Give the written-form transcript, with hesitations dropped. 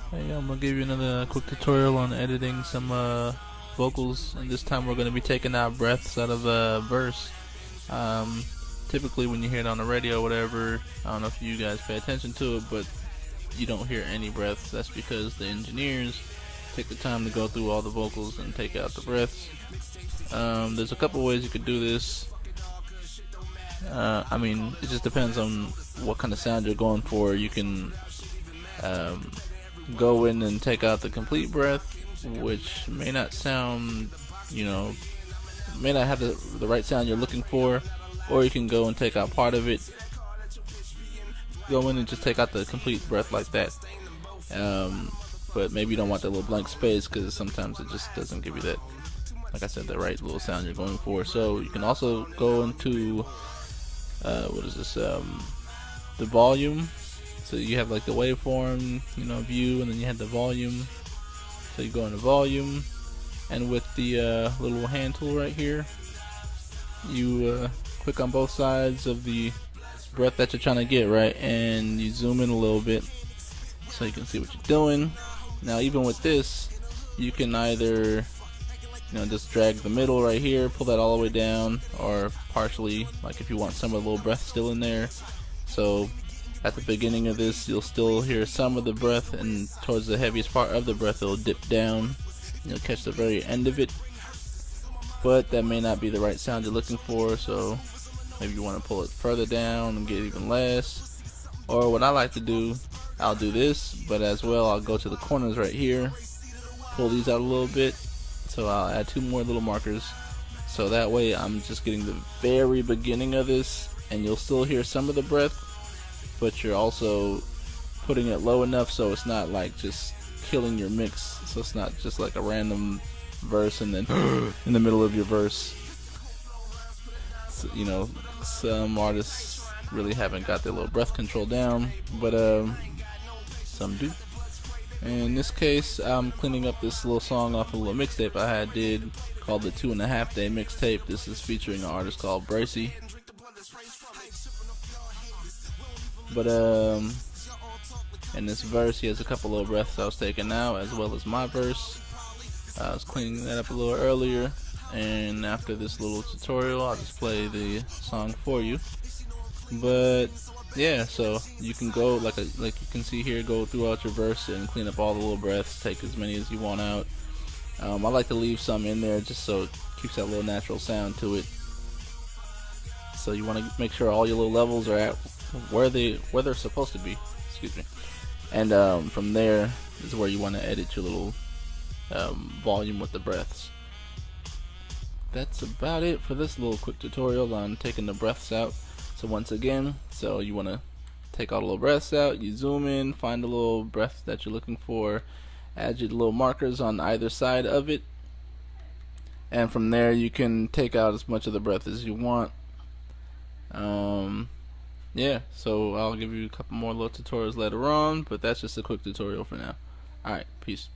Hey, I'm gonna give you another quick tutorial on editing some vocals, and this time we're gonna be taking out breaths out of a verse. Um, Typically when you hear it on the radio or whatever, I don't know if you guys pay attention to it, but you don't hear any breaths. That's because the engineers take the time to go through all the vocals and take out the breaths. There's a couple ways you could do this. I mean, it just depends on what kind of sound you're going for. You can um, go in and take out the complete breath, which may not sound, may not have the right sound you're looking for, or you can go and take out part of it. Go in and just take out the complete breath like that. But maybe you don't want that little blank space because sometimes it just doesn't give you that, like I said, the right little sound you're going for. So you can also go into the volume. So you have like the waveform, view, and then you have the volume. So you go into volume, and with the little hand tool right here, you click on both sides of the breath that you're trying to get, right? And you zoom in a little bit so you can see what you're doing. Now, even with this, you can either just drag the middle right here, pull that all the way down, or partially, like if you want some of the little breath still in there. So at the beginning of this, you'll still hear some of the breath, and towards the heaviest part of the breath, it'll dip down. You'll catch the very end of it, but that may not be the right sound you're looking for, so maybe you want to pull it further down and get even less. Or what I like to do, I'll do this, but as well I'll go to the corners right here, pull these out a little bit, so I'll add 2 more little markers, so that way I'm just getting the very beginning of this, and you'll still hear some of the breath, but you're also putting it low enough so it's not like just killing your mix, so it's not just like a random verse and then in the middle of your verse. So, some artists really haven't got their little breath control down, but some do. In this case, I'm cleaning up this little song off a little mixtape I did called the 2.5 Day Mixtape. This is featuring an artist called Bracy. But in this verse, he has a couple little breaths I was taking out, as well as my verse. I was cleaning that up a little earlier, and after this little tutorial, I'll just play the song for you. But yeah, so you can go like you can see here, go throughout your verse and clean up all the little breaths, take as many as you want out. I like to leave some in there just so it keeps that little natural sound to it. So you want to make sure all your little levels are at where they're supposed to be. Excuse me. And from there is where you want to edit your little volume with the breaths. That's about it for this little quick tutorial on taking the breaths out. So once again, so you want to take all the little breaths out, you zoom in, find the little breath that you're looking for, add your little markers on either side of it, and from there you can take out as much of the breath as you want. Yeah, so I'll give you a couple more little tutorials later on, but that's just a quick tutorial for now. Alright, peace.